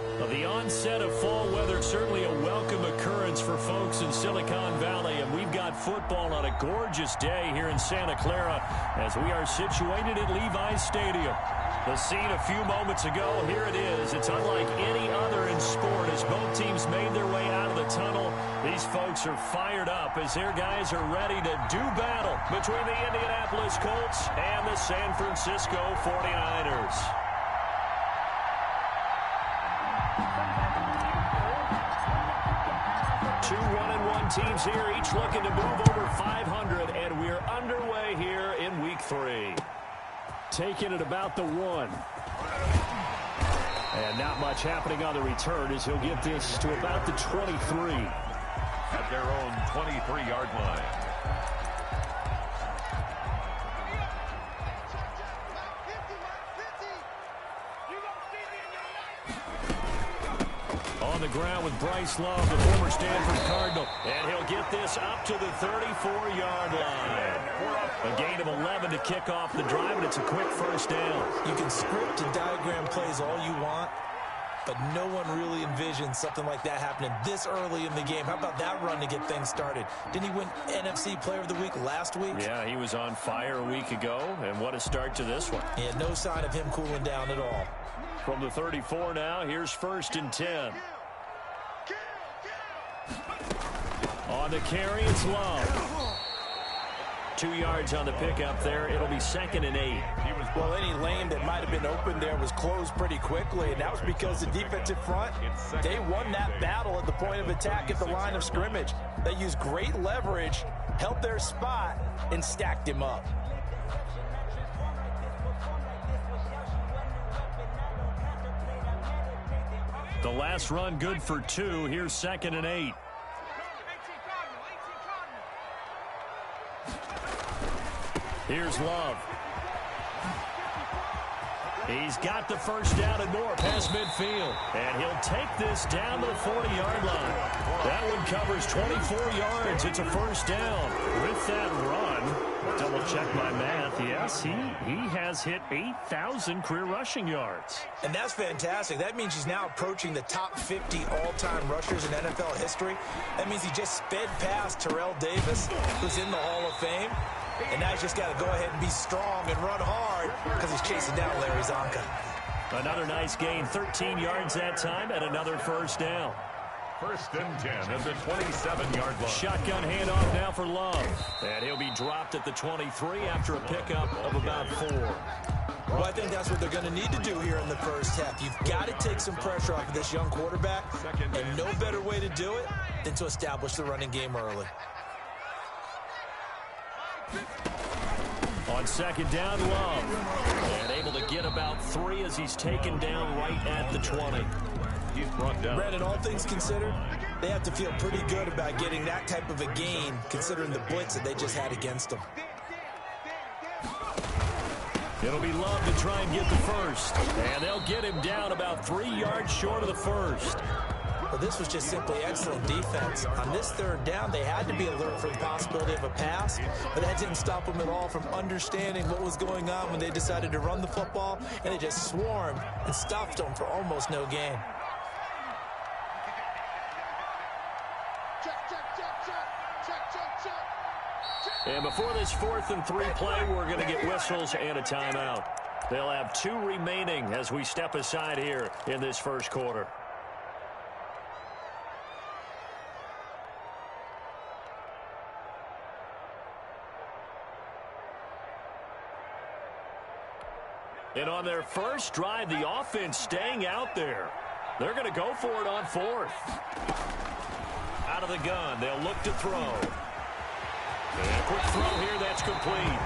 Well, the onset of fall weather, certainly a welcome occurrence for folks in Silicon Valley, and we've got football on a gorgeous day here in Santa Clara as we are situated at Levi's Stadium. The scene a few moments ago, here it is. It's unlike any other in sport as both teams made their way out of the tunnel. These folks are fired up as their guys are ready to do battle between the Indianapolis Colts and the San Francisco 49ers. Two 1-1 teams here, each looking to move over 500, and we're underway here in Week 3. Taking it about the 1. And not much happening on the return as he'll get this to about the 23. At their own 23-yard line. On the ground with Bryce Love, the former Stanford Cardinal. And he'll get this up to the 34-yard line. A gain of 11 to kick off the drive, and it's a quick first down. You can script and diagram plays all you want, but no one really envisions something like that happening this early in the game. How about that run to get things started? Didn't he win NFC Player of the Week last week? Yeah, he was on fire a week ago, and what a start to this one. Yeah, no sign of him cooling down at all. From the 34 now, here's 1st and 10. On the carry, it's Love. 2 yards on the pickup there. It'll be 2nd and 8. Well, any lane that might have been open there was closed pretty quickly, and that was because the defensive front, they won that battle at the point of attack at the line of scrimmage. They used great leverage, held their spot, and stacked him up. The last run good for 2. Here's 2nd and 8. Here's Love. He's got the first down and more past midfield. And he'll take this down to the 40-yard line. That one covers 24 yards. It's a first down. With that run, double-check my math. Yes, he has hit 8,000 career rushing yards. And that's fantastic. That means he's now approaching the top 50 all-time rushers in NFL history. That means he just sped past Terrell Davis, who's in the Hall of Fame. And now he's just got to go ahead and be strong and run hard because he's chasing down Larry Zonka. Another nice gain, 13 yards that time, and another first down. 1st and 10 at the 27-yard line. Shotgun handoff now for Love. And he'll be dropped at the 23 after a pickup of about 4. Well, I think that's what they're going to need to do here in the first half. You've got to take some pressure off of this young quarterback, and no better way to do it than to establish the running game early. On 2nd down, Love. And able to get about 3 as he's taken down right at the 20. He's brought down. Brandon, all things considered, they have to feel pretty good about getting that type of a gain considering the blitz that they just had against them. It'll be Love to try and get the first. And they'll get him down about 3 yards short of the first. Well, this was just simply excellent defense. On this 3rd down, they had to be alert for the possibility of a pass, but that didn't stop them at all from understanding what was going on when they decided to run the football, and they just swarmed and stuffed them for almost no gain. And before this 4th and 3 play, we're going to get whistles and a timeout. They'll have 2 remaining as we step aside here in this first quarter. And on their first drive, the offense staying out there. They're going to go for it on 4th. Out of the gun, they'll look to throw. And a quick throw here, that's complete.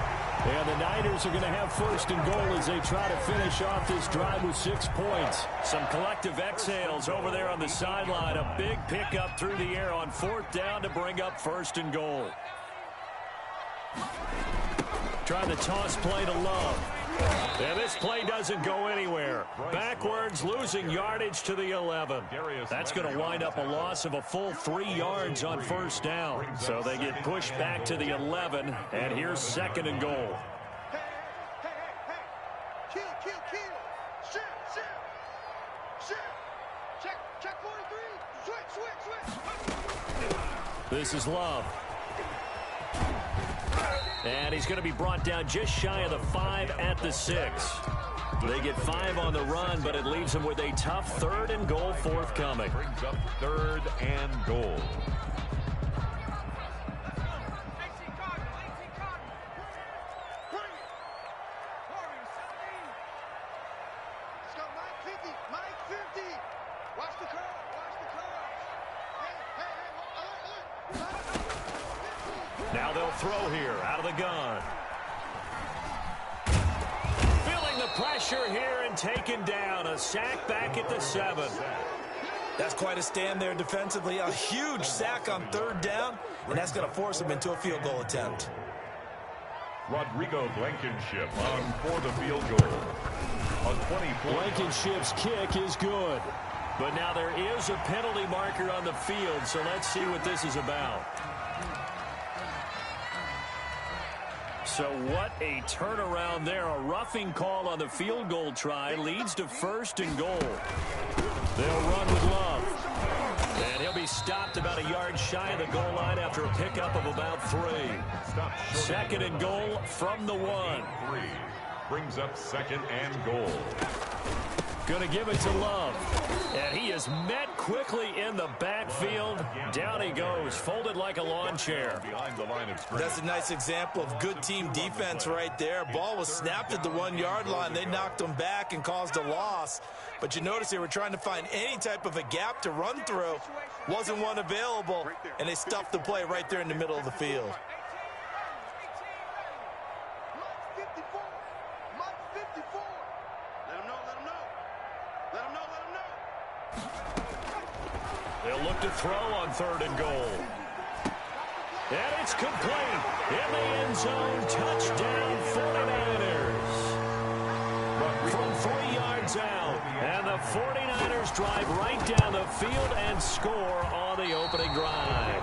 And the Niners are going to have 1st and goal as they try to finish off this drive with 6 points. Some collective exhales over there on the sideline. A big pickup through the air on 4th down to bring up 1st and goal. Trying to toss play to Love. And this play doesn't go anywhere. Backwards, losing yardage to the 11. That's going to wind up a loss of a full 3 yards on 1st down. So they get pushed back to the 11, and here's 2nd and goal. Check 43. Switch. This is Love. And he's going to be brought down just shy of the 5 at the 6. They get 5 on the run, but it leaves them with a tough 3rd and goal forthcoming. Brings up 3rd and goal. Now they'll throw here out of the gun. Feeling the pressure here and taken down. A sack back at the 7. That's quite a stand there defensively. A huge sack on 3rd down, and that's going to force him into a field goal attempt. Rodrigo Blankenship on for the field goal. A 24. Blankenship's kick is good. But now there is a penalty marker on the field, so let's see what this is about. So what a turnaround there. A roughing call on the field goal try leads to 1st and goal. They'll run with Love. And he'll be stopped about a yard shy of the goal line after a pickup of about 3. 2nd and goal from the 1. 3 brings up 2nd and goal. Going to give it to Love. And he is met quickly in the backfield. Down he goes, folded like a lawn chair. Behind the line of scrimmage. That's a nice example of good team defense right there. Ball was snapped at the 1-yard line. They knocked him back and caused a loss. But you notice they were trying to find any type of a gap to run through. Wasn't one available, and they stuffed the play right there in the middle of the field. They'll look to throw on 3rd and goal. And it's complete. In the end zone, touchdown 49ers. From 3 yards out. And the 49ers drive right down the field and score on the opening drive.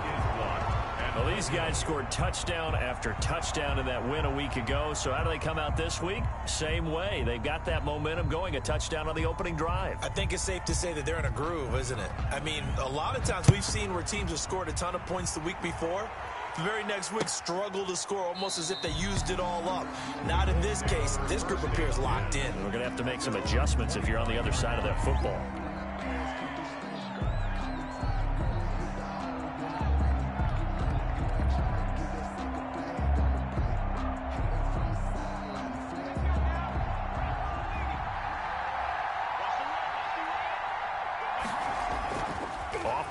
Well, these guys scored touchdown after touchdown in that win a week ago. So how do they come out this week? Same way. They've got that momentum going, a touchdown on the opening drive. I think it's safe to say that they're in a groove, isn't it? I mean, a lot of times we've seen where teams have scored a ton of points the week before. The very next week struggle to score almost as if they used it all up. Not in this case. This group appears locked in. We're going to have to make some adjustments if you're on the other side of that football.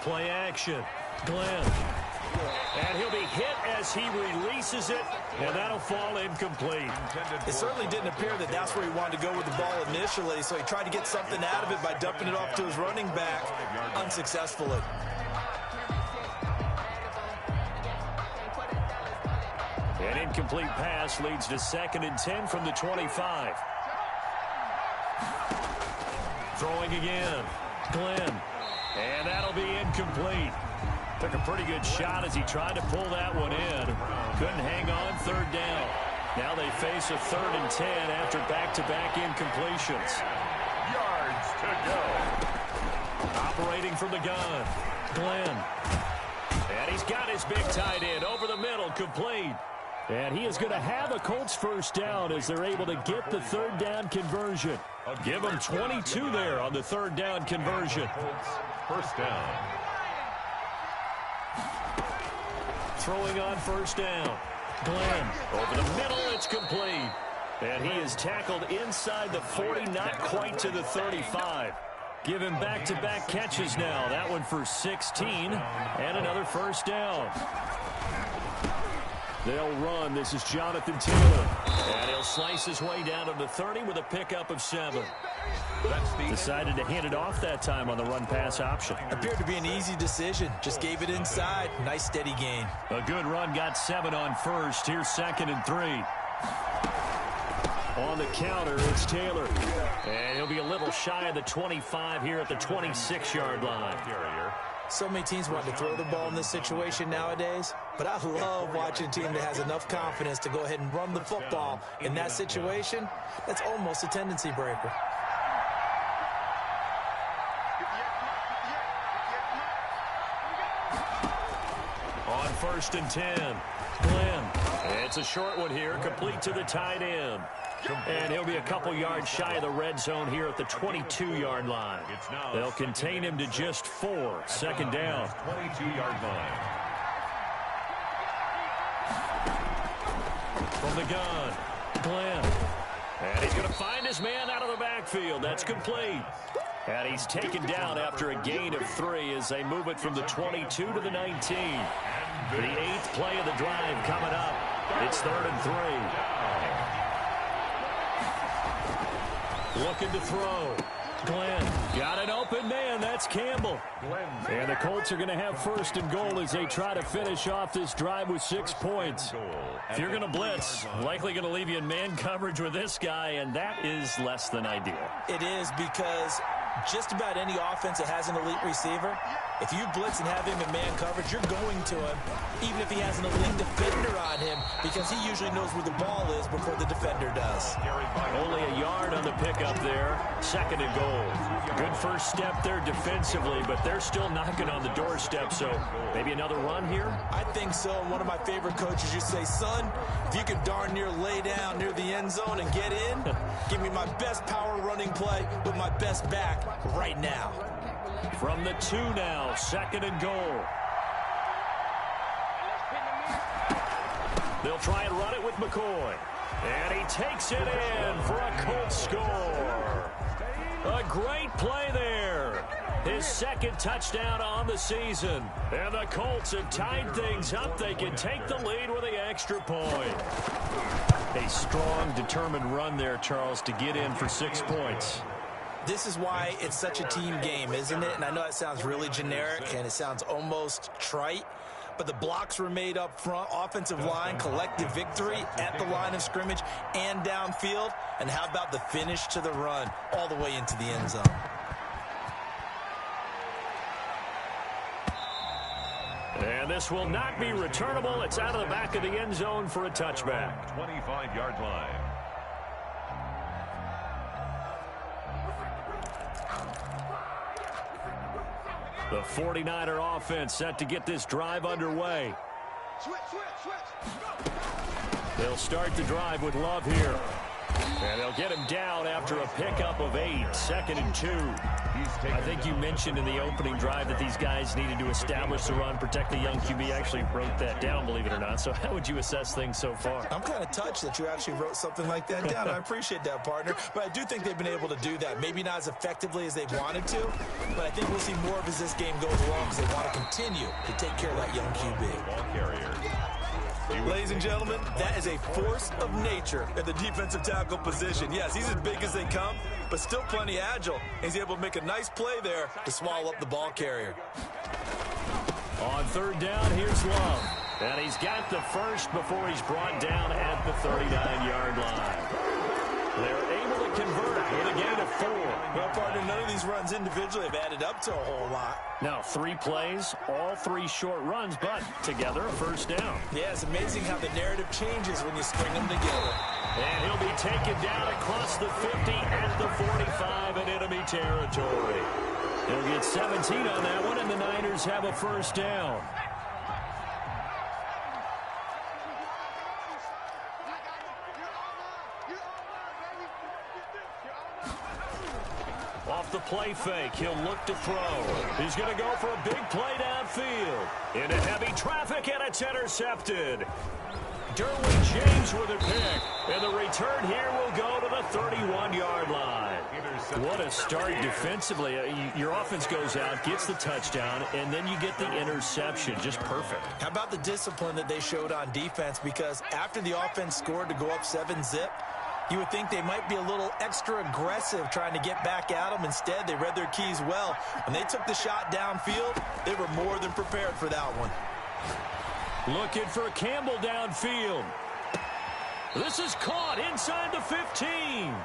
Play action. Glenn. And he'll be hit as he releases it, and that'll fall incomplete. It certainly didn't appear that that's where he wanted to go with the ball initially, so he tried to get something out of it by dumping it off to his running back unsuccessfully. An incomplete pass leads to 2nd and 10 from the 25. Throwing again. Glenn. And that'll be incomplete. Took a pretty good shot as he tried to pull that one in. Couldn't hang on 3rd down. Now they face a 3rd and 10 after back-to-back incompletions. Yards to go. Operating from the gun. Glenn. And he's got his big tight end over the middle, complete. And he is going to have a Colts 1st down as they're able to get the 3rd down conversion. Give them 22 there on the 3rd down conversion. 1st down. Throwing on 1st down. Glenn over the middle, it's complete. And he is tackled inside the 40, not quite to the 35. Give him back-to-back catches now. That one for 16 and another 1st down. They'll run. This is Jonathan Taylor. And he'll slice his way down to the 30 with a pickup of 7. Decided to hand it off that time on the run-pass option. Appeared to be an easy decision. Just gave it inside. Nice steady gain. A good run, got 7 on 1st. Here's 2nd and 3. On the counter, it's Taylor. And he'll be a little shy of the 25 here at the 26-yard line. So many teams want to throw the ball in this situation nowadays, but I love watching a team that has enough confidence to go ahead and run the football. In that situation, that's almost a tendency breaker. 1st and 10. Glenn. It's a short one here, complete to the tight end. And he'll be a couple yards shy of the red zone here at the 22-yard line. They'll contain him to just 4. 2nd down. 22-yard line. From the gun, Glenn. And he's going to find his man out of the backfield. That's complete. And he's taken down after a gain of 3 as they move it from the 22 to the 19. The 8th play of the drive coming up. It's 3rd and 3. Looking to throw. Glenn got an open man. That's Campbell. And the Colts are going to have 1st and goal as they try to finish off this drive with 6 points. If you're going to blitz, likely going to leave you in man coverage with this guy, and that is less than ideal. It is, because just about any offense that has an elite receiver, if you blitz and have him in man coverage, you're going to him, even if he has an elite defender on him, because he usually knows where the ball is before the defender does. Only a yard on the pickup there. 2nd and goal. Good first step there defensively, but they're still knocking on the doorstep, so maybe another run here? I think so. One of my favorite coaches used to say, son, if you can darn near lay down near the end zone and get in, give me my best power running play with my best back right now. From the 2 now, 2nd and goal. They'll try and run it with McCoy. And he takes it in for a Colts score. A great play there. His 2nd touchdown on the season. And the Colts have tied things up. They can take the lead with the extra point. A strong, determined run there, Charles, to get in for 6 points. This is why it's such a team game, isn't it? And I know it sounds really generic and it sounds almost trite, but the blocks were made up front, offensive line, collective victory at the line of scrimmage and downfield. And how about the finish to the run all the way into the end zone? And this will not be returnable. It's out of the back of the end zone for a touchback. 25-yard line. The 49er offense set to get this drive underway. Switch, switch, switch. They'll start the drive with Love here. And they'll get him down after a pickup of 8. 2nd and 2. I think you mentioned in the opening drive that these guys needed to establish the run, protect the young QB. Actually wrote that down, believe it or not. So how would you assess things so far? I'm kind of touched that you actually wrote something like that down. I appreciate that, partner. But I do think they've been able to do that. Maybe not as effectively as they wanted to, but I think we'll see more of as this game goes along because they want to continue to take care of that young QB. Ball carrier. Ladies and gentlemen, that is a force of nature at the defensive tackle position. Yes, he's as big as they come, but still plenty agile. He's able to make a nice play there to swallow up the ball carrier. On 3rd down, here's Love. And he's got the first before he's brought down at the 39-yard line. They're able to convert it with a gain of 4. Well, partner, none of these runs individually have added up to a whole lot. Now, 3 plays, all 3 short runs, but together, a 1st down. Yeah, it's amazing how the narrative changes when you string them together. And he'll be taken down across the 50 at the 45 in enemy territory. He'll get 17 on that one, and the Niners have a 1st down. Off the play fake, he'll look to throw. He's going to go for a big play downfield. Into heavy traffic, and it's intercepted. Derwin James with a pick. And the return here will go to the 31-yard line. What a start defensively. Your offense goes out, gets the touchdown, and then you get the interception. Just perfect. How about the discipline that they showed on defense? Because after the offense scored to go up 7-zip, you would think they might be a little extra aggressive trying to get back at them. Instead, they read their keys well. When they took the shot downfield, they were more than prepared for that one. Looking for Campbell downfield. This is caught inside the 15.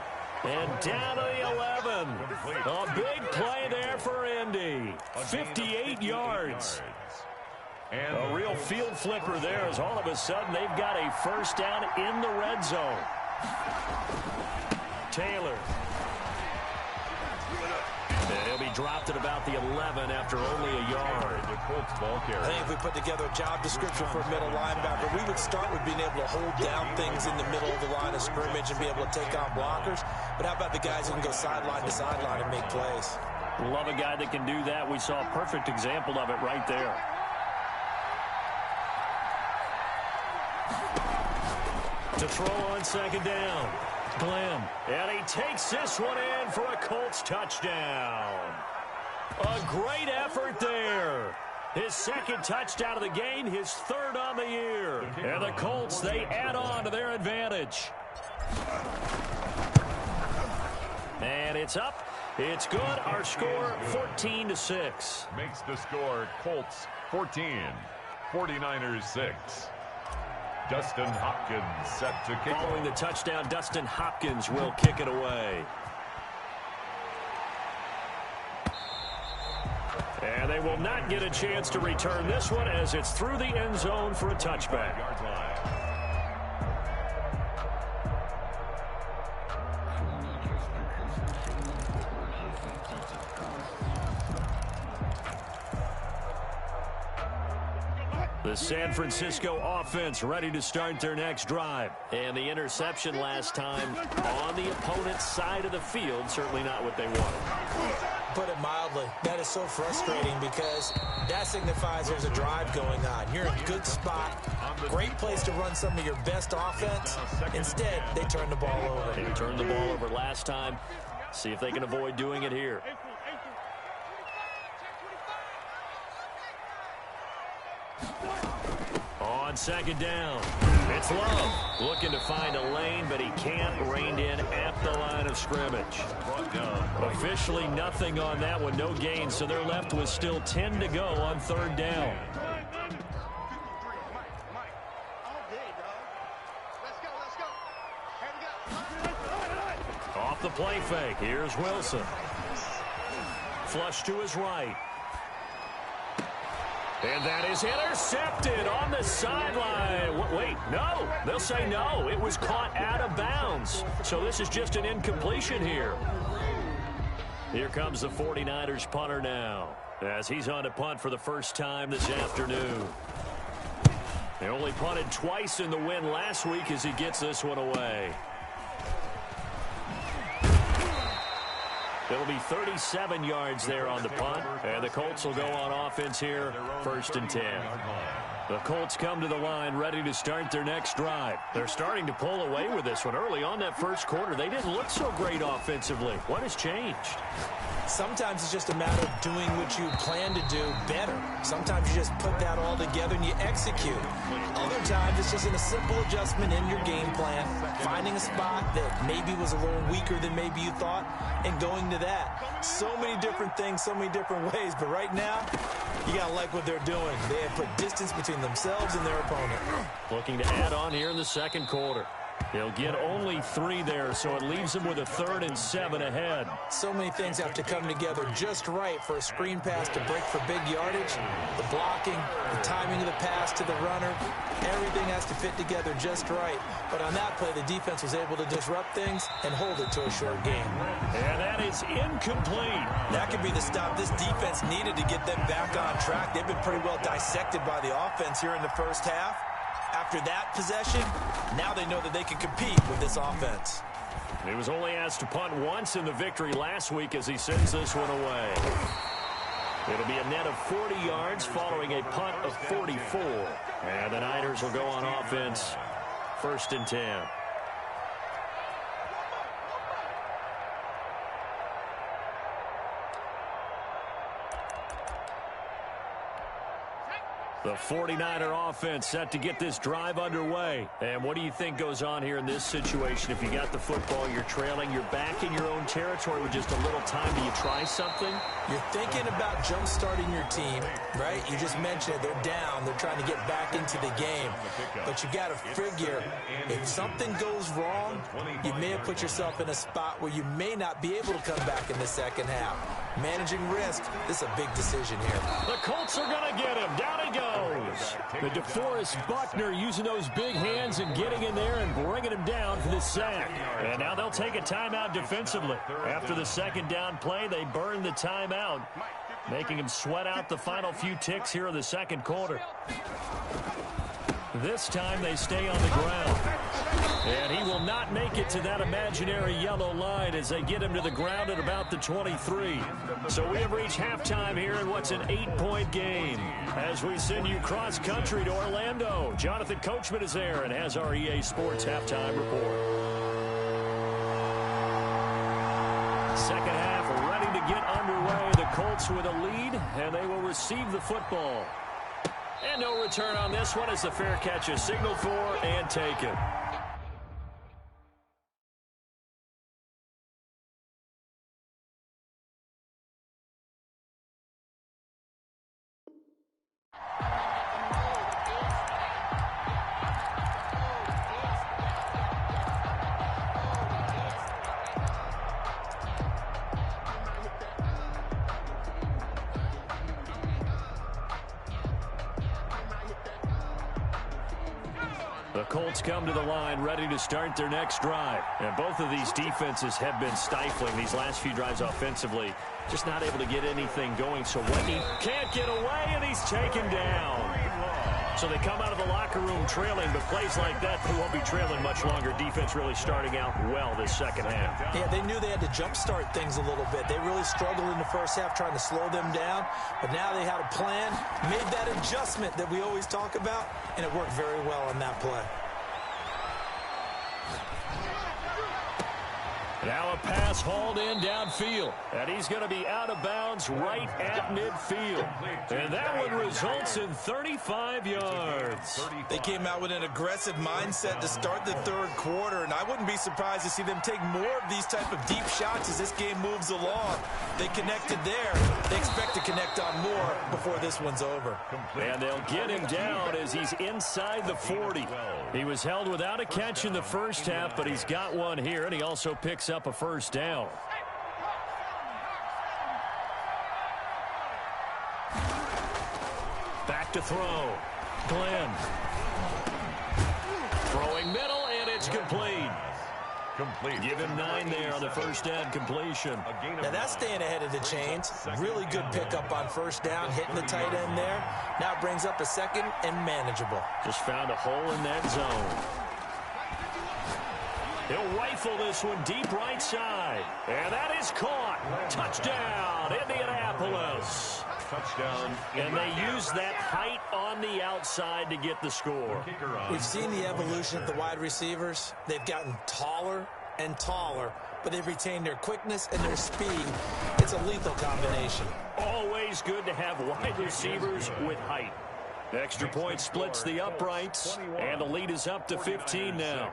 And down to the 11. A big play there for Indy. 58 yards. And a real field flipper there as all of a sudden they've got a 1st down in the red zone. Taylor. And he'll be dropped at about the 11 after only a yard. The Colts ball carrier. I think if we put together a job description for a middle linebacker, we would start with being able to hold down things in the middle of the line of scrimmage and be able to take on blockers. But how about the guys who can go sideline to sideline and make plays? Love a guy that can do that. We saw a perfect example of it right there. To throw on second down. Glenn. And he takes this one in for a Colts touchdown. A great effort there. His second touchdown of the game, his third on the year. And the Colts, they add on to their advantage. And it's up. It's good. Our score, 14-6. Makes the score Colts 14, 49ers 6. Dustin Hopkins set to kick. Following the touchdown, Dustin Hopkins will kick it away. And they will not get a chance to return this one as it's through the end zone for a touchback. Yard line. The San Francisco offense ready to start their next drive. And the interception last time on the opponent's side of the field, certainly not what they wanted. Put it mildly, that is so frustrating because that signifies there's a drive going on. You're in a good spot, great place to run some of your best offense. Instead, they turn the ball over. They turned the ball over last time. See if they can avoid doing it here. On second down, it's Love looking to find a lane, but he can't. Reined in at the line of scrimmage. Officially nothing on that one, no gain, so they're left with still 10 to go on third down. Off the play fake, here's Wilson. Flush to his right. And that is intercepted on the sideline. Wait, no. They'll say no. It was caught out of bounds. So this is just an incompletion here. Here comes the 49ers punter now, as he's on to punt for the first time this afternoon. They only punted twice in the win last week as he gets this one away. It'll be 37 yards there on the punt, and the Colts will go on offense here, 1st and 10. The Colts come to the line ready to start their next drive. They're starting to pull away with this one. Early on that first quarter, they didn't look so great offensively. What has changed? Sometimes it's just a matter of doing what you plan to do better. Sometimes you just put that all together and you execute. Other times it's just in a simple adjustment in your game plan, finding a spot that maybe was a little weaker than maybe you thought, and going to that. So many different things, so many different ways, but right now, you got to like what they're doing. They have put distance between themselves and their opponent. Looking to add on here in the second quarter. He'll get only 3 there, so it leaves him with a 3rd and 7 ahead. So many things have to come together just right for a screen pass to break for big yardage. The blocking, the timing of the pass to the runner, everything has to fit together just right. But on that play, the defense was able to disrupt things and hold it to a short game. And that is incomplete. That could be the stop this defense needed to get them back on track. They've been pretty well dissected by the offense here in the first half. After that possession, now they know that they can compete with this offense. He was only asked to punt once in the victory last week as he sends this one away. It'll be a net of 40 yards following a punt of 44. And the Niners will go on offense, 1st and 10. The 49er offense set to get this drive underway. And what do you think goes on here in this situation? If you got the football, you're trailing, you're back in your own territory with just a little time. Do you try something? You're thinking about jump-starting your team, right? You just mentioned it. They're down. They're trying to get back into the game. But you got to figure, if something goes wrong, you may have put yourself in a spot where you may not be able to come back in the second half. Managing risk, this is a big decision here. The Colts are going to get him. Down he goes. goes. The DeForest Buckner using those big hands and getting in there and bringing him down for the sack. And now they'll take a timeout defensively. After the second down play, they burn the timeout, making him sweat out the final few ticks here in the second quarter. This time they stay on the ground. And he will not make it to that imaginary yellow line as they get him to the ground at about the 23. So we have reached halftime here in what's an 8-point game. As we send you cross-country to Orlando, Jonathan Coachman is there and has our EA Sports halftime report. Second half ready to get underway. The Colts with a lead, and they will receive the football. And no return on this one as the fair catch is signaled for and taken. The Colts come to the line ready to start their next drive. And both of these defenses have been stifling these last few drives offensively. Just not able to get anything going. So Whitney can't get away, and he's taken down. So they come out of the locker room trailing, but plays like that, they won't be trailing much longer. Defense really starting out well this second half. Yeah, they knew they had to jumpstart things a little bit. They really struggled in the first half trying to slow them down, but now they had a plan, made that adjustment that we always talk about, and it worked very well on that play. Now a pass hauled in downfield, and he's going to be out of bounds right at midfield. And that one results in 35 yards. They came out with an aggressive mindset to start the third quarter, and I wouldn't be surprised to see them take more of these type of deep shots as this game moves along. They connected there. They expect to connect on more before this one's over. And they'll get him down as he's inside the 40. He was held without a catch in the first half, but he's got one here, and he also picks up a first down. Back to throw. Glenn. Throwing middle, and it's complete. Give him 9 there on the first down completion. Now that's staying ahead of the chains. Really good pickup on first down, hitting the tight end there. Now it brings up a second and manageable. Just found a hole in that zone. He'll rifle this one deep right side. And that is caught. Touchdown, Indianapolis. Touchdown. And they use that height on the outside to get the score. We've seen the evolution of the wide receivers. They've gotten taller and taller, but they've retained their quickness and their speed. It's a lethal combination. Always good to have wide receivers with height. Extra point splits the uprights, and the lead is up to 15 now.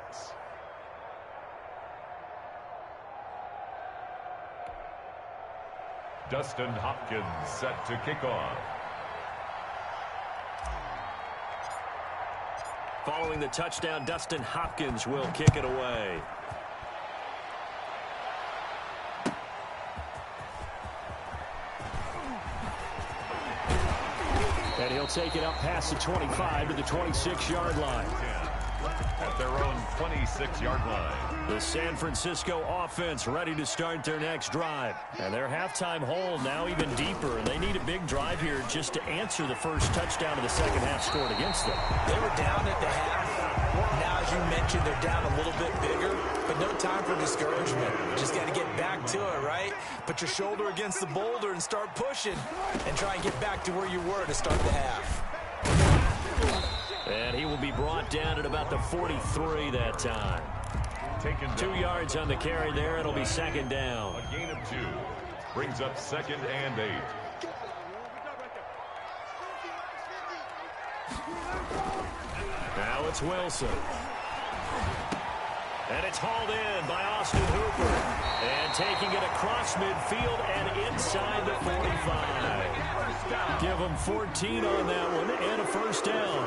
Dustin Hopkins set to kick off. Following the touchdown, Dustin Hopkins will kick it away. And he'll take it up past the 25 to the 26-yard line. At their own 26-yard line. The San Francisco offense ready to start their next drive. And their halftime hole now even deeper. And they need a big drive here just to answer the first touchdown of the second half scored against them. They were down at the half. Now, as you mentioned, they're down a little bit bigger. But no time for discouragement. Just got to get back to it, right? Put your shoulder against the boulder and start pushing. And try and get back to where you were to start the half. And he will be brought down at about the 43 that time. 2 yards on the carry there. It'll be second down. A gain of 2. Brings up 2nd and 8. Now it's Wilson. And it's hauled in by Austin Hooper. And taking it across midfield and inside the 45. Give him 14 on that one and a first down.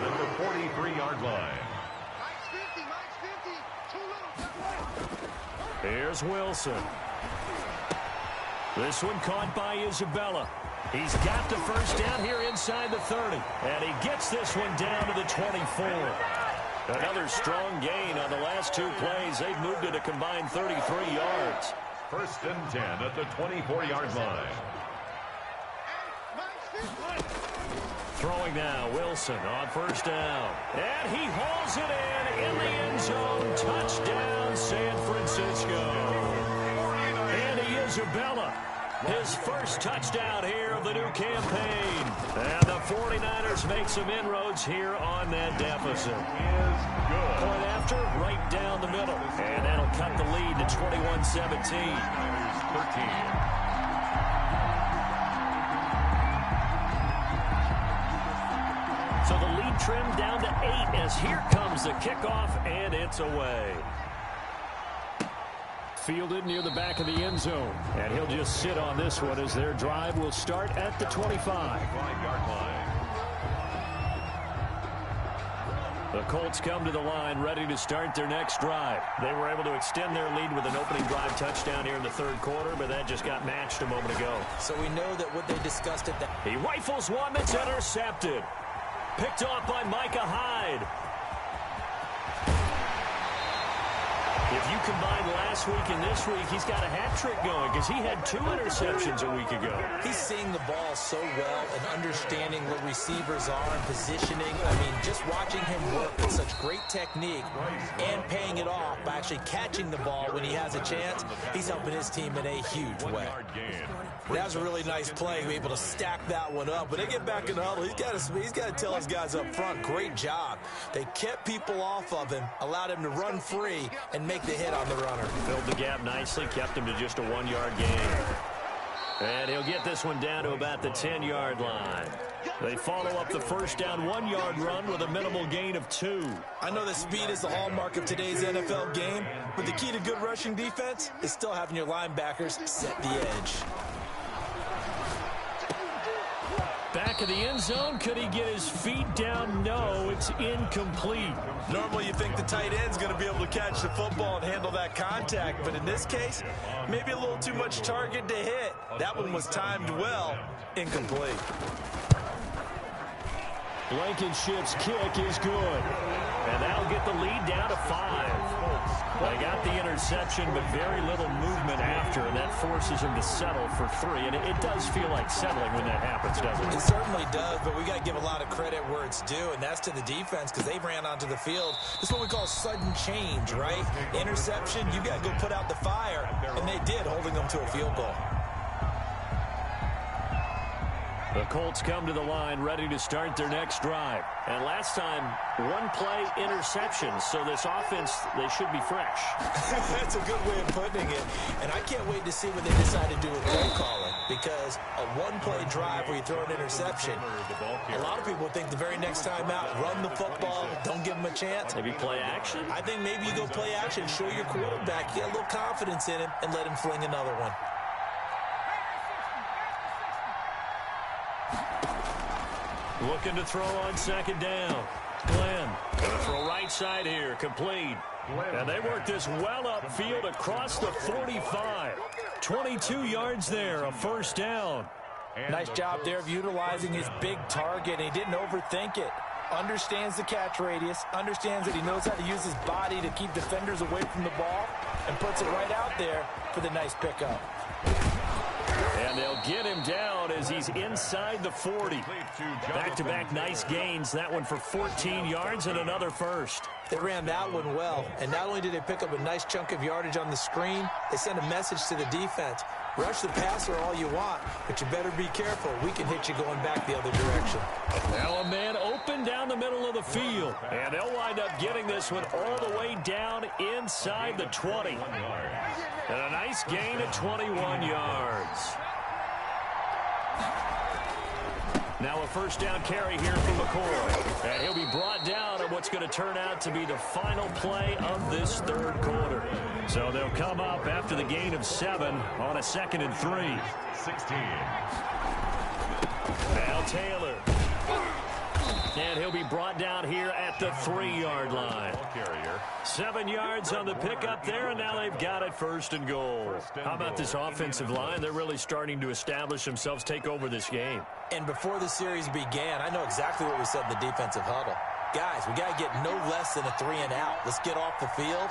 At the 43-yard line. Here's Wilson. This one caught by Isabella. He's got the first down here inside the 30. And he gets this one down to the 24. Another strong gain on the last two plays. They've moved it a combined 33 yards. First and 10 at the 24-yard line. Throwing now, Wilson on first down. And he hauls it in the end zone. Touchdown, San Francisco. And Isabella, his first touchdown here of the new campaign. And the 49ers make some inroads here on that deficit. Point after, right down the middle. And that'll cut the lead to 21-17. 13. So the lead trimmed down to 8 as here comes the kickoff, and it's away. Fielded near the back of the end zone. And he'll just sit on this one as their drive will start at the 25. 5-yard line. The Colts come to the line ready to start their next drive. They were able to extend their lead with an opening drive touchdown here in the third quarter, but that just got matched a moment ago. So we know that what they discussed at that. He rifles one that's intercepted. Picked off by Micah Hyde. If you combine last week and this week, he's got a hat trick going because he had 2 interceptions a week ago. He's seeing the ball so well and understanding what receivers are and positioning. I mean, just watching him work with such great technique and paying it off by actually catching the ball when he has a chance, he's helping his team in a huge way. That was a really nice play. Be able to stack that one up. But they get back in the huddle. He's got to tell his guys up front, great job. They kept people off of him, allowed him to run free, and make the hit on the runner. Filled the gap nicely, kept him to just a 1-yard gain. And he'll get this one down to about the 10-yard line. They follow up the first down 1-yard run with a minimal gain of 2. I know that speed is the hallmark of today's NFL game, but the key to good rushing defense is still having your linebackers set the edge. Back of the end zone. Could he get his feet down? No, it's incomplete. Normally you think the tight end's going to be able to catch the football and handle that contact, but in this case, maybe a little too much target to hit. That one was timed well. Incomplete. Blankenship's kick is good. And that'll get the lead down to 5. They got the interception, but very little movement after, and that forces him to settle for 3. And it does feel like settling when that happens, doesn't it? It certainly does, but we got to give a lot of credit where it's due, and that's to the defense because they ran onto the field. This is what we call sudden change, right? Interception, you got to go put out the fire, and they did, holding them to a field goal. The Colts come to the line ready to start their next drive. And last time, 1-play interception. So this offense, they should be fresh. That's a good way of putting it. And I can't wait to see what they decide to do with play calling. Because a 1-play drive where you throw an interception, a lot of people think the very next time out, run the football, don't give them a chance. Maybe play action? I think maybe you go play action, show your quarterback, get a little confidence in him, and let him fling another one. Looking to throw on second down. Glenn, gonna throw right side here, complete. And they work this well upfield across the 45. 22 yards there, a first down. Nice job there of utilizing his big target. He didn't overthink it. Understands the catch radius, understands that he knows how to use his body to keep defenders away from the ball, and puts it right out there for the nice pickup. And they'll get him down as he's inside the 40. Back-to-back nice gains. That one for 14 yards and another first. They ran that one well. And not only did they pick up a nice chunk of yardage on the screen, they sent a message to the defense. Rush the passer all you want, but you better be careful. We can hit you going back the other direction. Now a man open down the middle of the field. And they'll wind up getting this one all the way down inside the 20. And a nice gain of 21 yards. Now a first down carry here for McCoy. And he'll be brought down on what's going to turn out to be the final play of this third quarter. So they'll come up after the gain of 7 on a 2nd and 3. 16. Now Taylor. And he'll be brought down here at the 3-yard line. 7 yards on the pickup there, and now they've got it 1st and goal. How about this offensive line? They're really starting to establish themselves, take over this game. And before the series began, I know exactly what we said in the defensive huddle. Guys, we got to get no less than a 3-and-out. Let's get off the field.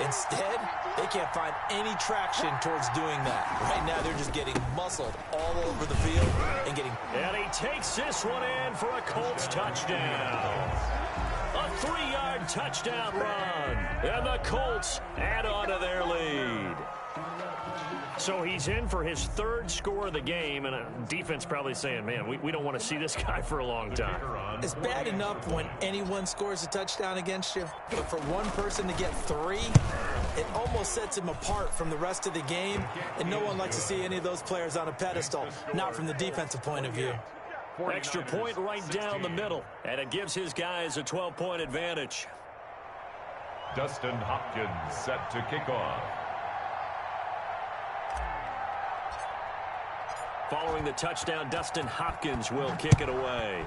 Instead, they can't find any traction towards doing that. Right now, they're just getting muscled all over the field and getting... And he takes this one in for a Colts touchdown. A 3-yard touchdown run. And the Colts add on to their lead. So he's in for his 3rd score of the game, and defense probably saying, man, we don't want to see this guy for a long time. It's bad enough when anyone scores a touchdown against you, but for one person to get 3, it almost sets him apart from the rest of the game, and no one likes to see any of those players on a pedestal, not from the defensive point of view. Extra point right down the middle, and it gives his guys a 12-point advantage. Dustin Hopkins set to kick off. Following the touchdown, Dustin Hopkins will kick it away.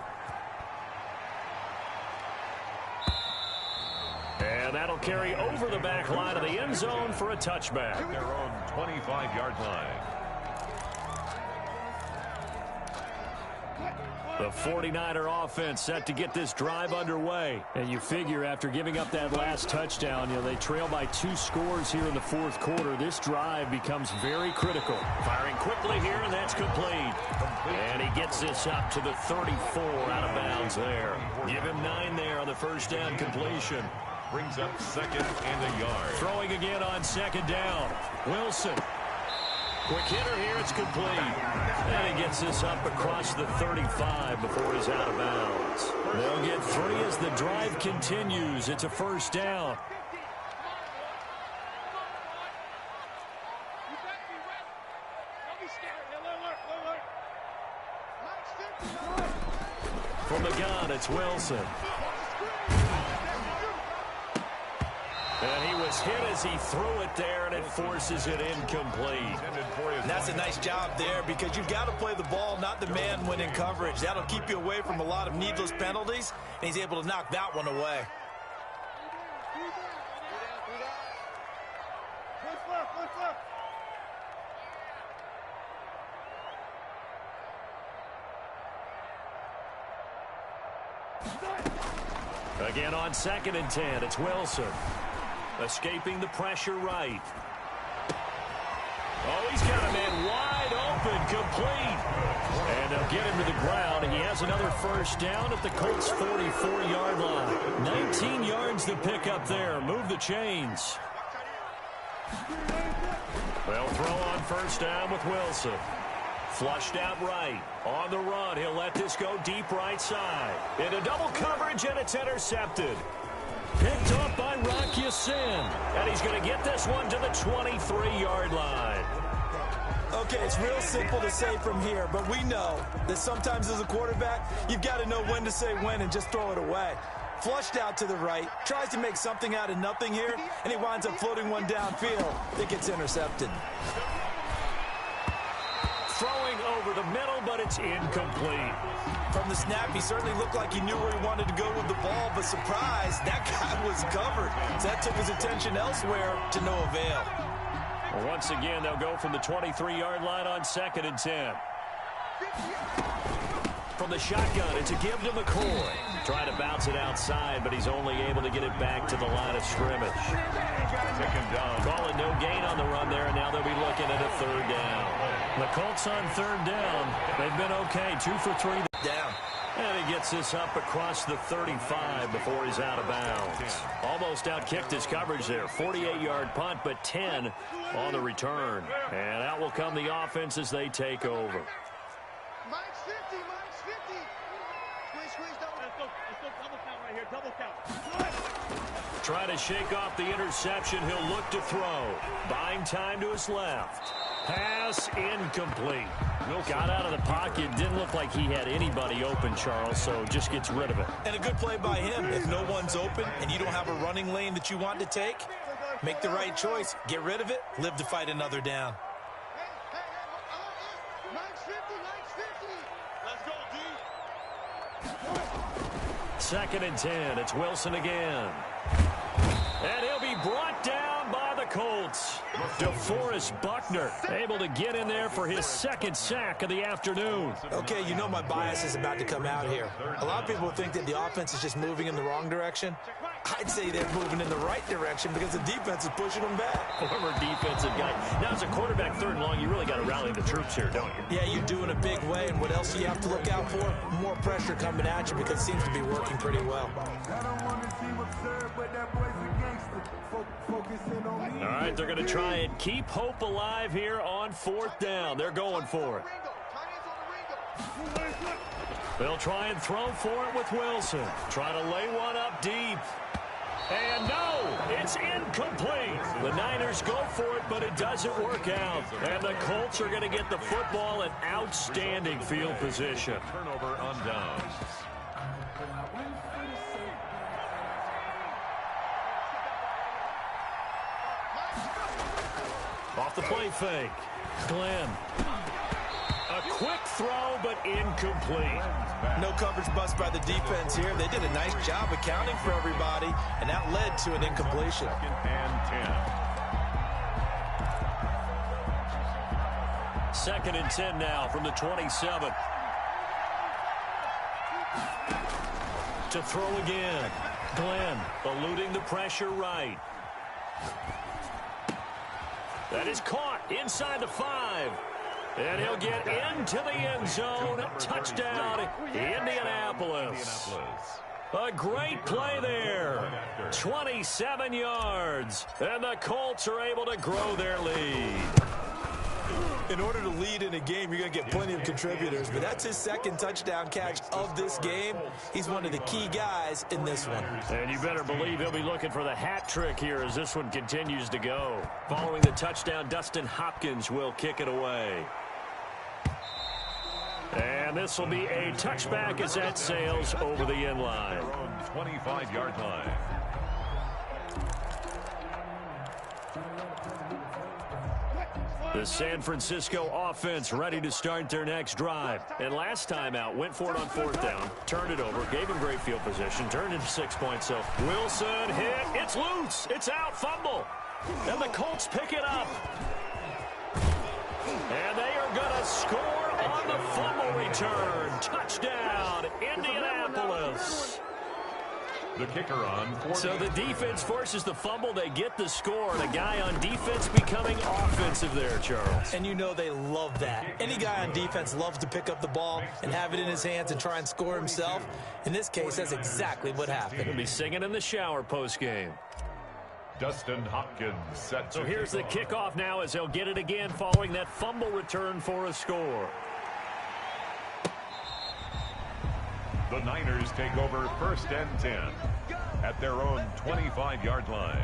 And that'll carry over the back line of the end zone for a touchback. Their own 25-yard line. The 49er offense set to get this drive underway. And you figure after giving up that last touchdown, they trail by 2 scores here in the 4th quarter. This drive becomes very critical. Firing quickly here, and that's complete. And he gets this up to the 34 out of bounds there. Give him 9 there on the 1st down completion. Brings up 2nd and a yard. Throwing again on 2nd down. Wilson. Quick hitter here, it's complete. And he gets this up across the 35 before he's out of bounds. They'll get 3 as the drive continues. It's a 1st down. From the gun, it's Wilson. And he was hit as he threw it there, and it forces it incomplete. And that's a nice job there because you've got to play the ball, not the man when in coverage. That'll keep you away from a lot of needless penalties, and he's able to knock that one away. Again on 2nd and 10, it's Wilson. Escaping the pressure right. Oh, he's got a man wide open, complete. And they'll get him to the ground, and he has another 1st down at the Colts' 44-yard line. 19 yards to pick up there. Move the chains. They'll throw on 1st down with Wilson. Flushed out right. On the run, he'll let this go deep right side. Into double coverage, and it's intercepted. Picked up by Rock Ya-Sin. And he's going to get this one to the 23-yard line. Okay, it's real simple to say from here, but we know that sometimes as a quarterback, you've got to know when to say when and just throw it away. Flushed out to the right, tries to make something out of nothing here, and he winds up floating one downfield that gets intercepted. Throwing over the middle, but it's incomplete. From the snap, he certainly looked like he knew where he wanted to go with the ball, but surprise, that guy was covered. So that took his attention elsewhere to no avail. Well, once again, they'll go from the 23-yard line on 2nd and 10. From the shotgun, it's a give to McCoy. Trying to bounce it outside, but he's only able to get it back to the line of scrimmage. Second down. Calling no gain on the run there, and now they'll be looking at a 3rd down. The Colts on 3rd down. They've been okay, 2 for 3 down. And he gets this up across the 35 before he's out of bounds. Almost outkicked his coverage there. 48-yard punt, but 10 on the return. And out will come the offense as they take over. Mike's 50, Mike's 50. Squeeze, double. Let's go double count right here, double count. Trying to shake off the interception. He'll look to throw. Buying time to his left. Pass incomplete. Got out of the pocket. Didn't look like he had anybody open, Charles, so just gets rid of it. And a good play by him. If no one's open and you don't have a running lane that you want to take, make the right choice. Get rid of it. Live to fight another down. Mike's 50, Mike's 50. Let's go, D. 2nd and 10. It's Wilson again. And he'll be brought down by the Colts. DeForest Buckner able to get in there for his 2nd sack of the afternoon. Okay, you know my bias is about to come out here. A lot of people think that the offense is just moving in the wrong direction. I'd say they're moving in the right direction because the defense is pushing them back. Former defensive guy. Now, as a quarterback, 3rd and long, you really got to rally the troops here, don't you? Yeah, you do in a big way, and what else do you have to look out for? More pressure coming at you because it seems to be working pretty well. All right, they're going to try and keep hope alive here on 4th down. They're going for it. They'll try and throw for it with Wilson. Try to lay one up deep. And no, it's incomplete. The Niners go for it, but it doesn't work out. And the Colts are going to get the football in outstanding field position. Turnover on downs. Off the play fake. Glenn. A quick throw, but incomplete. No coverage bust by the defense here. They did a nice job accounting for everybody, and that led to an incompletion. 2nd and 10. 2nd and 10 now from the 27. To throw again. Glenn eluding the pressure right. That is caught inside the 5. And he'll get into the end zone. Touchdown, Indianapolis. A great play there. 27 yards. And the Colts are able to grow their lead. In order to lead in a game, you're going to get plenty of contributors, but that's his 2nd touchdown catch of this game. He's one of the key guys in this one. And you better believe he'll be looking for the hat trick here as this one continues to go. Following the touchdown, Dustin Hopkins will kick it away. And this will be a touchback as that sails over the end line. 25-yard line. The San Francisco offense ready to start their next drive. And last time out, went for it on 4th down, turned it over, gave him great field position, turned into 6 points. So Wilson hit, it's loose, it's out, fumble. And the Colts pick it up. And they are going to score on the fumble return. Touchdown, Indianapolis. The kicker on 4th. So the defense forces the fumble. They get the score. And a guy on defense becoming offensive there, Charles. And you know they love that. Any guy on defense loves to pick up the ball and have it in his hands and try and score himself. In this case, that's exactly what happened. He'll be singing in the shower post-game. Dustin Hopkins set to So here's the kickoff now as they'll get it again following that fumble return for a score. The Niners take over 1st and 10 at their own 25-yard line.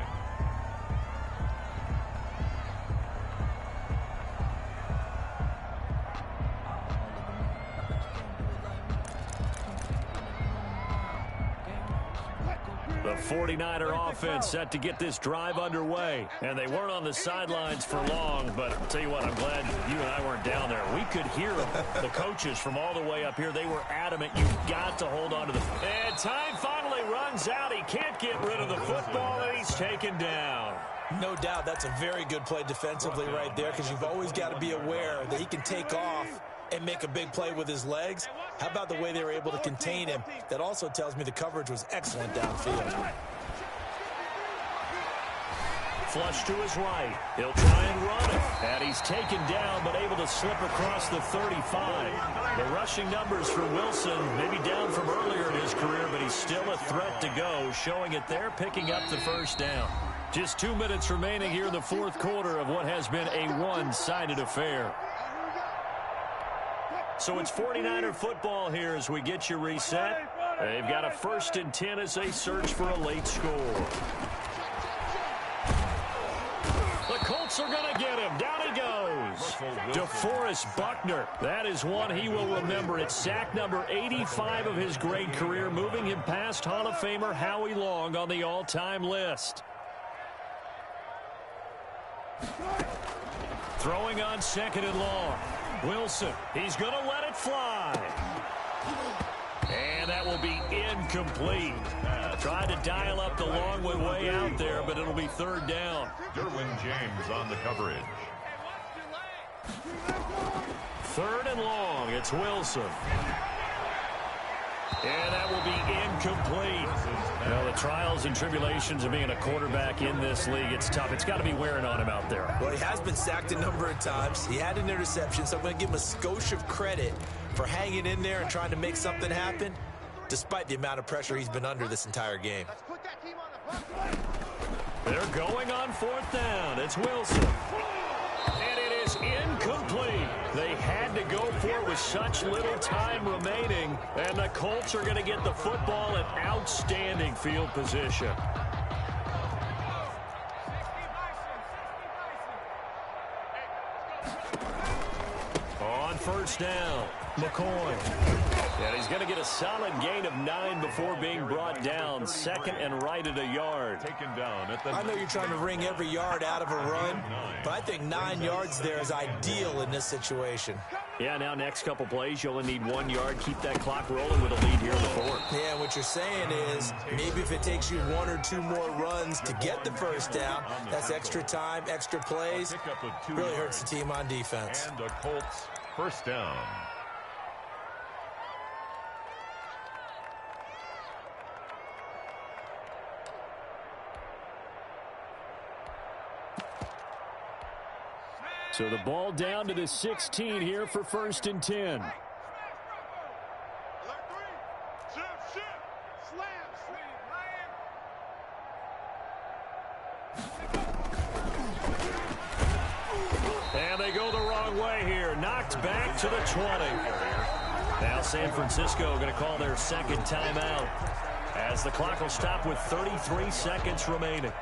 The 49er offense set to get this drive underway. And they weren't on the sidelines for long, but I'll tell you what, I'm glad you and I weren't down there. We could hear the coaches from all the way up here. They were adamant. You've got to hold on to the... And time finally runs out. He can't get rid of the football, and he's taken down. No doubt that's a very good play defensively right there because you've always got to be aware that he can take off and make a big play with his legs. How about the way they were able to contain him? That also tells me the coverage was excellent downfield. Flush to his right. He'll try and run it. And he's taken down, but able to slip across the 35. The rushing numbers for Wilson, maybe down from earlier in his career, but he's still a threat to go, showing it there, picking up the 1st down. Just 2 minutes remaining here in the 4th quarter of what has been a one-sided affair. So it's 49er football here as we get you reset. They've got a 1st and 10 as they search for a late score. The Colts are going to get him. Down he goes. DeForest Buckner. That is one he will remember. It's sack number 85 of his great career, moving him past Hall of Famer Howie Long on the all-time list. Throwing on 2nd and long. Wilson, he's going to let it fly. And that will be incomplete. Tried to dial up the long way out there, but it'll be third down. Derwin James on the coverage. Third and long. It's Wilson. And that will be incomplete. Well, the trials and tribulations of being a quarterback in this league, it's tough. It's got to be wearing on him out there. Well, he has been sacked a number of times. He had an interception, so I'm going to give him a skosh of credit for hanging in there and trying to make something happen, despite the amount of pressure he's been under this entire game. They're going on fourth down. It's Wilson. And it is incomplete. They had to go for it with such little time remaining, and the Colts are going to get the football in outstanding field position. On first down, McCoy. And he's going to get a solid gain of 9 before being brought down. Second and right at a yard. Taken down at the I know you're trying to wring every yard out of a run, but I think 9 yards there is ideal in this situation. Yeah, now next couple plays, you only need 1 yard. Keep that clock rolling with a lead here in the fourth. Yeah, what you're saying is maybe if it takes you 1 or 2 more runs to get the first down, that's extra time, extra plays. Really hurts the team on defense. And a Colts first down. So the ball down to the 16 here for first and 10. And they go the wrong way here. Knocked back to the 20. Now San Francisco going to call their second timeout as the clock will stop with 33 seconds remaining.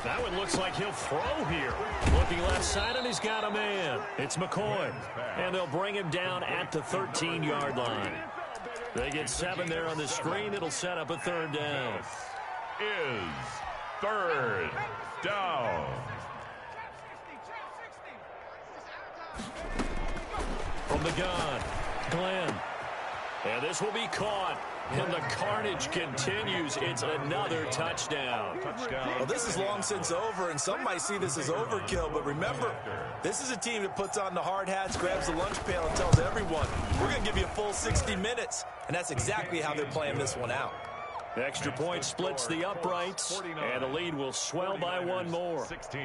That one looks like he'll throw here. Looking left side, and he's got a man. It's McCoy. And they'll bring him down at the 13-yard line. They get 7 there on the screen. It'll set up a third down. Is third down. From the gun, Glenn. And this will be caught. And the carnage continues. It's another touchdown. Well, this is long since over, and some might see this as overkill. But remember, this is a team that puts on the hard hats, grabs the lunch pail, and tells everyone, we're going to give you a full 60 minutes. And that's exactly how they're playing this one out. The extra point splits the uprights, and the lead will swell by 1 more. 16.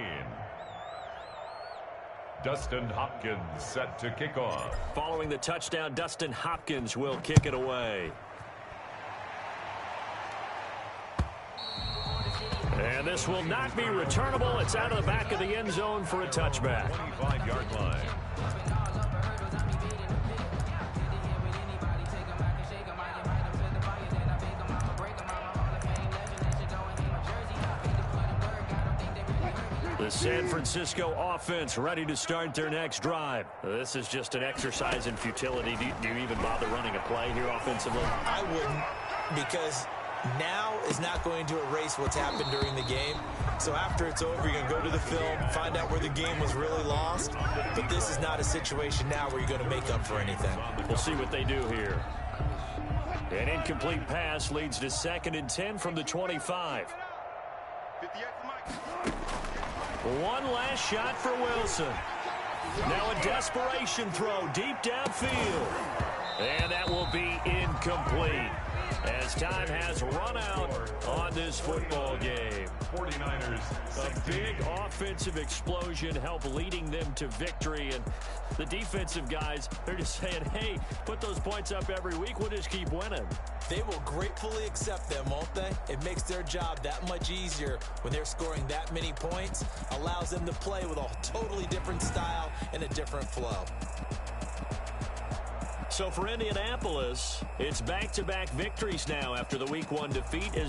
Dustin Hopkins set to kick off. Following the touchdown, Dustin Hopkins will kick it away. And this will not be returnable. It's out of the back of the end zone for a touchback. 25-yard line. The San Francisco offense ready to start their next drive. This is just an exercise in futility. Do you even bother running a play here offensively? I wouldn't, because now is not going to erase what's happened during the game. So after it's over, you're going to go to the film, find out where the game was really lost. But this is not a situation now where you're going to make up for anything. We'll see what they do here. An incomplete pass leads to 2nd and 10 from the 25. One last shot for Wilson. Now a desperation throw deep downfield. And that will be incomplete, as time has run out on this football game. 49ers. A big offensive explosion helped leading them to victory. And the defensive guys, they're just saying, hey, put those points up every week. We'll just keep winning. They will gratefully accept them, won't they? It makes their job that much easier when they're scoring that many points. Allows them to play with a totally different style and a different flow. So for Indianapolis, it's back-to-back victories now after the Week 1 defeat.